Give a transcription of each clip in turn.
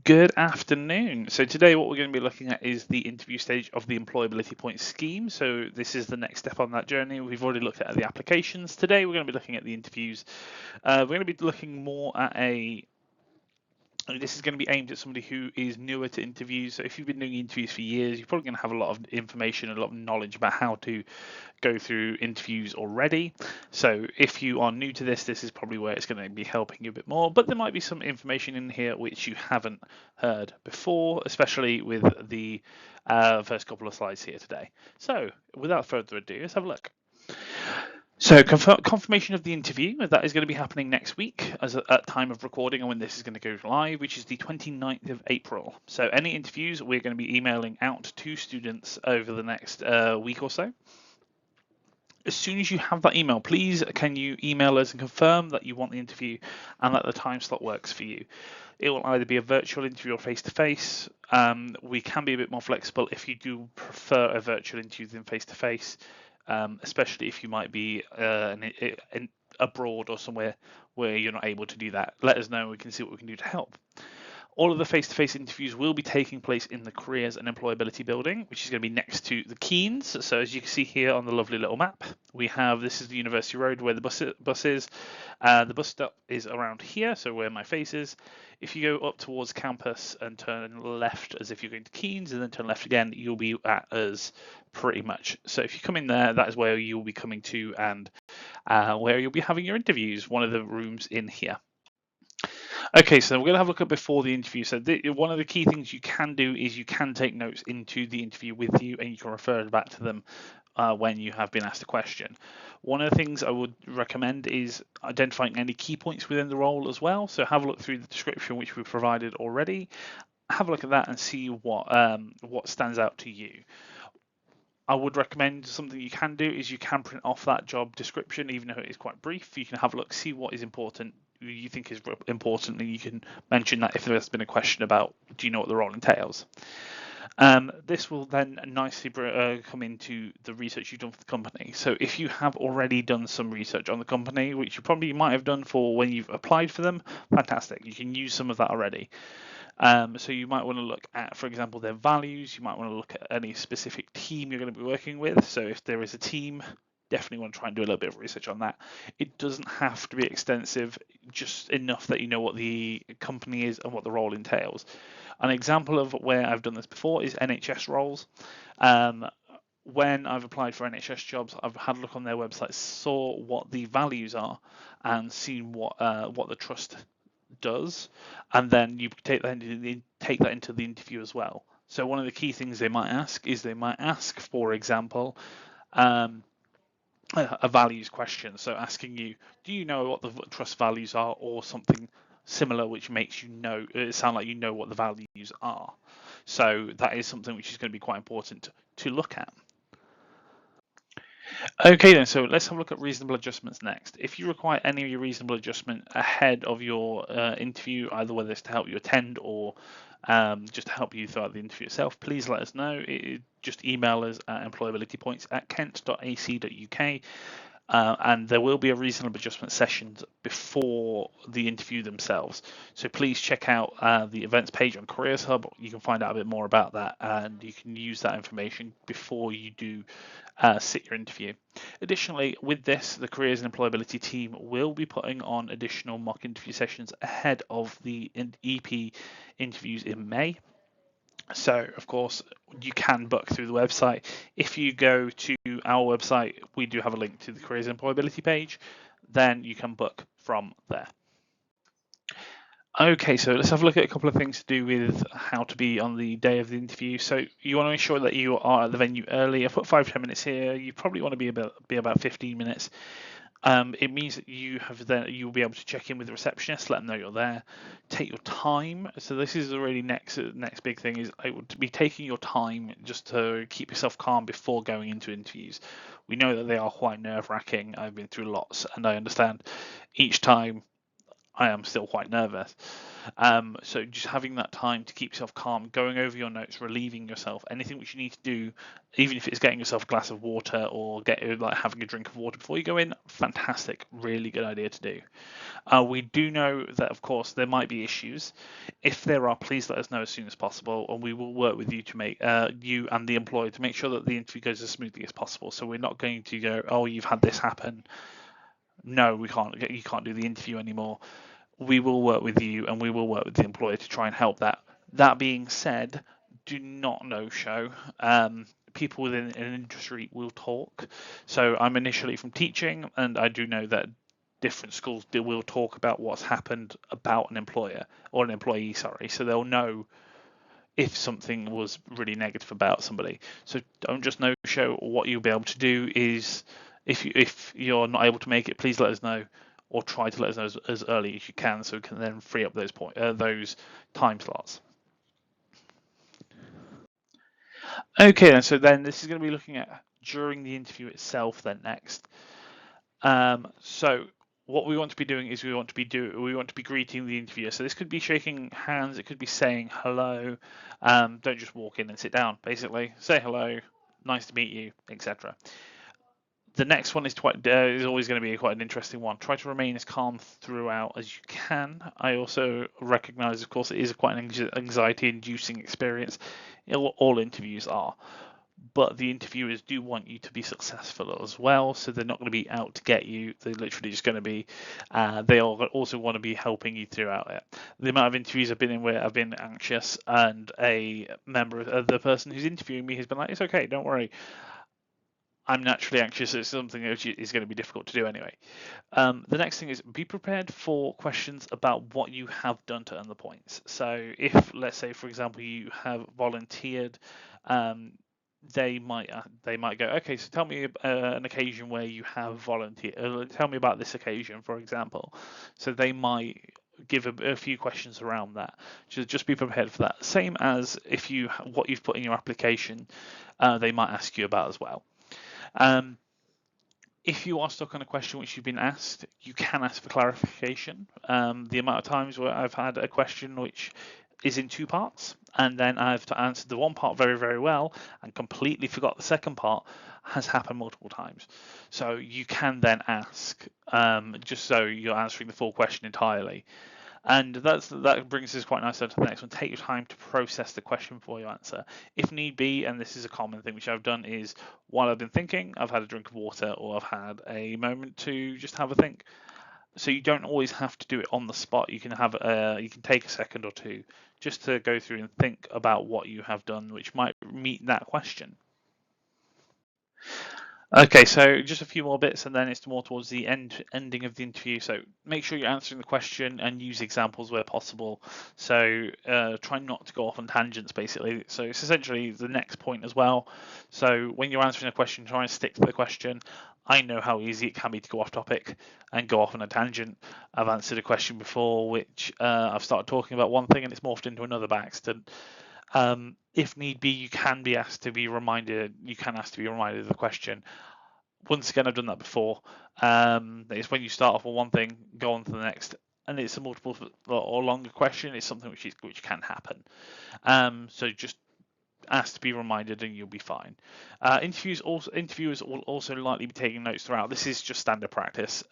Good afternoon. So today what we're going to be looking at is the interview stage of the employability points scheme. So this is the next step on that journey. We've already looked at the applications. Today we're going to be looking at the interviews. We're going to be looking more at this is going to be aimed at somebody who is newer to interviews. So if you've been doing interviews for years, you're probably going to have a lot of information, a lot of knowledge about how to go through interviews already. So if you are new to this, this is probably where it's going to be helping you a bit more. But there might be some information in here which you haven't heard before, especially with the first couple of slides here today. So without further ado, let's have a look. So confirmation of the interview, that is going to be happening next week at time of recording and when this is going to go live, which is the 29th of April. So any interviews we're going to be emailing out to students over the next week or so. As soon as you have that email, please can you email us and confirm that you want the interview and that the time slot works for you. It will either be a virtual interview or face-to-face. We can be a bit more flexible if you do prefer a virtual interview than face-to-face. Especially if you might be abroad or somewhere where you're not able to do that. Let us know, we can see what we can do to help. All of the face-to-face interviews will be taking place in the Careers and Employability building, which is going to be next to the Keens. So as you can see here on the lovely little map, we have, this is the University Road where the bus is. The bus stop is around here, so where my face is. If you go up towards campus and turn left as if you're going to Keens and then turn left again, you'll be at us pretty much. So if you come in there, that is where you'll be coming to and where you'll be having your interviews, one of the rooms in here. Okay, so we're going to have a look at before the interview. So one of the key things you can do is you can take notes into the interview with you and you can refer back to them when you have been asked a question. One of the things I would recommend is identifying any key points within the role as well. So have a look through the description which we've provided already. Have a look at that and see what stands out to you. I would recommend something you can do is you can print off that job description, even though it is quite brief. You can have a look, see what is important, you think is important, and you can mention that if there's been a question about, do you know what the role entails? This will then nicely come into the research you've done for the company. So if you have already done some research on the company, which you probably might have done for when you've applied for them, fantastic. You can use some of that already. So you might want to look at, for example, their values. You might want to look at any specific team you're going to be working with. So if there is a team, definitely want to try and do a little bit of research on that. It doesn't have to be extensive, just enough that you know what the company is and what the role entails. An example of where I've done this before is NHS roles. When I've applied for NHS jobs, I've had a look on their website, saw what the values are, and seen what the trust does, and then you take that into the interview as well. So one of the key things they might ask, for example, a values question. So asking you, do you know what the trust values are, or something similar which makes you know, it sound like you know what the values are. So that is something which is going to be quite important to look at. Okay then, so let's have a look at reasonable adjustments next. If you require any reasonable adjustment ahead of your interview, either whether it's to help you attend or just to help you throughout the interview itself, please let us know. Just email us at employabilitypoints@kent.ac.uk. And there will be a reasonable adjustment sessions before the interview themselves. So please check out the events page on Careers Hub. You can find out a bit more about that, and you can use that information before you do sit your interview. Additionally, with this, the Careers and Employability team will be putting on additional mock interview sessions ahead of the EP interviews in May. So, of course, you can book through the website. If you go to our website, we do have a link to the Careers and Employability page. Then you can book from there. Okay, so let's have a look at a couple of things to do with how to be on the day of the interview. So you want to ensure that you are at the venue early. I put 5-10 minutes here. You probably want to be about 15 minutes. It means that you'll be able to check in with the receptionist, let them know you're there. Take your time. So this is the really next big thing, is I would be taking your time just to keep yourself calm before going into interviews. We know that they are quite nerve-wracking. I've been through lots, and I understand each time I am still quite nervous. So just having that time to keep yourself calm, going over your notes, relieving yourself, anything which you need to do, even if it's getting yourself a glass of water or having a drink of water before you go in, fantastic, really good idea to do. We do know that, of course, there might be issues. If there are, please let us know as soon as possible, and we will work with you to make you and the employer to make sure that the interview goes as smoothly as possible. So we're not going to go, oh, you've had this happen. No, we can't. You can't do the interview anymore. We will work with you, and we will work with the employer to try and help that. That being said, do not no-show. People within an industry will talk. So I'm initially from teaching, and I do know that different schools will talk about what's happened about an employer or an employee, sorry. So they'll know if something was really negative about somebody. So don't just no show. What you'll be able to do is, if you're not able to make it, please let us know, or try to let us know as early as you can, so we can then free up those time slots. Okay, then. So then this is going to be looking at during the interview itself. Then next, so what we want to be doing is we want to be greeting the interviewer. So this could be shaking hands, it could be saying hello. Don't just walk in and sit down. Basically, say hello, nice to meet you, etc. The next one is always going to be quite an interesting one. Try to remain as calm throughout as you can. I also recognise, of course, it is quite an anxiety-inducing experience. All interviews are, but the interviewers do want you to be successful as well, so they're not going to be out to get you. They're literally just going to be, they also want to be helping you throughout it. The amount of interviews I've been in where I've been anxious, and a member of the person who's interviewing me has been like, it's okay, don't worry. I'm naturally anxious. It's something that is going to be difficult to do anyway. The next thing is be prepared for questions about what you have done to earn the points. So if, let's say, for example, you have volunteered, they might go, okay, so tell me an occasion where you have volunteered. Tell me about this occasion, for example. So they might give a few questions around that. Just be prepared for that. Same as if what you've put in your application, they might ask you about as well. If you are stuck on a question which you've been asked, you can ask for clarification. The amount of times where I've had a question which is in two parts, and then I've answered the one part very, very well and completely forgot the second part, has happened multiple times. So you can then ask, just so you're answering the full question entirely. And that brings us quite nicely to the next one. Take your time to process the question before you answer. If need be, and this is a common thing which I've done, is while I've been thinking, I've had a drink of water or I've had a moment to just have a think. So you don't always have to do it on the spot. You can take a second or two just to go through and think about what you have done, which might meet that question. Okay, so just a few more bits, and then it's more towards the ending of the interview. So make sure you're answering the question and use examples where possible. So try not to go off on tangents, basically. So it's essentially the next point as well. So when you're answering a question, try and stick to the question. I know how easy it can be to go off topic and go off on a tangent. I've answered a question before, which I've started talking about one thing and it's morphed into another by accident. If need be, you can ask to be reminded of the question. Once again, I've done that before. It's when you start off with one thing, go on to the next, and it's a multiple or longer question. It's something which can happen. So just ask to be reminded, and you'll be fine. Interviewers will also likely be taking notes throughout. This is just standard practice.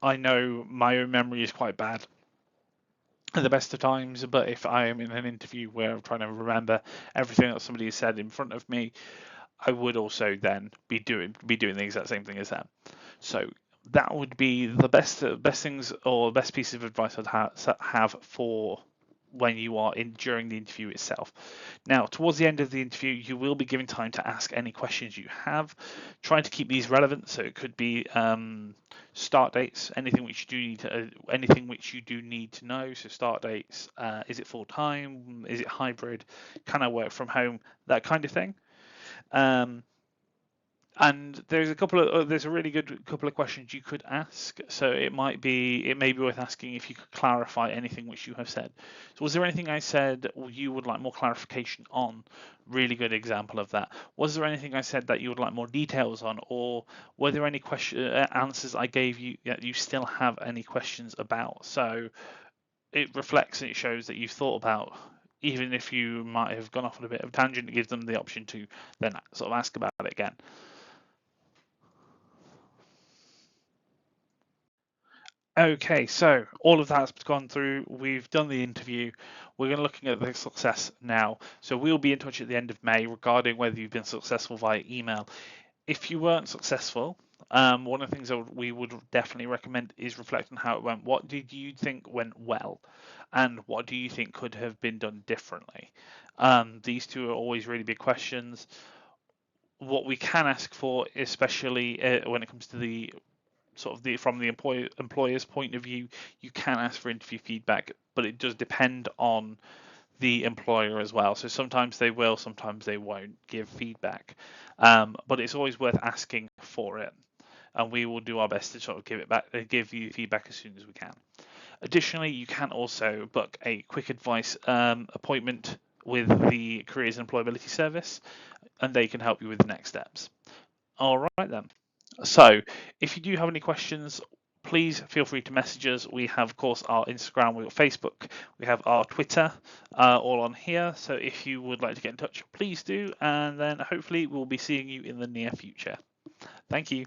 I know my own memory is quite bad at the best of times, but if I am in an interview where I'm trying to remember everything that somebody has said in front of me, I would also then be doing the exact same thing as them. So that would be the best things or best piece of advice I'd have for when you are during the interview itself. Now, towards the end of the interview, you will be given time to ask any questions you have. Trying to keep these relevant, so it could be start dates, anything which you do need to know. So start dates, is it full time? Is it hybrid? Can I work from home? That kind of thing. And there's a really good couple of questions you could ask. So it may be worth asking if you could clarify anything which you have said. So was there anything I said you would like more clarification on? Really good example of that. Was there anything I said that you would like more details on, or were there any answers I gave you that you still have any questions about? So it reflects and it shows that you've thought about, even if you might have gone off on a bit of a tangent, it gives them the option to then sort of ask about it again. Okay, so all of that's gone through. We've done the interview. We're going to looking at the success now. So we'll be in touch at the end of May regarding whether you've been successful via email. If you weren't successful, one of the things that we would definitely recommend is reflect on how it went. What did you think went well, and what do you think could have been done differently? These two are always really big questions. What we can ask for, especially when it comes to the from the employer's point of view, you can ask for interview feedback, but it does depend on the employer as well. So sometimes they will, sometimes they won't give feedback, but it's always worth asking for it, and we will do our best to sort of give you feedback as soon as we can. Additionally, you can also book a quick advice appointment with the Careers and Employability Service, and they can help you with the next steps. All right then. So, if you do have any questions, please feel free to message us. We have, of course, our Instagram, we've got Facebook, we have our Twitter, all on here. So, if you would like to get in touch, please do. And then hopefully, we'll be seeing you in the near future. Thank you.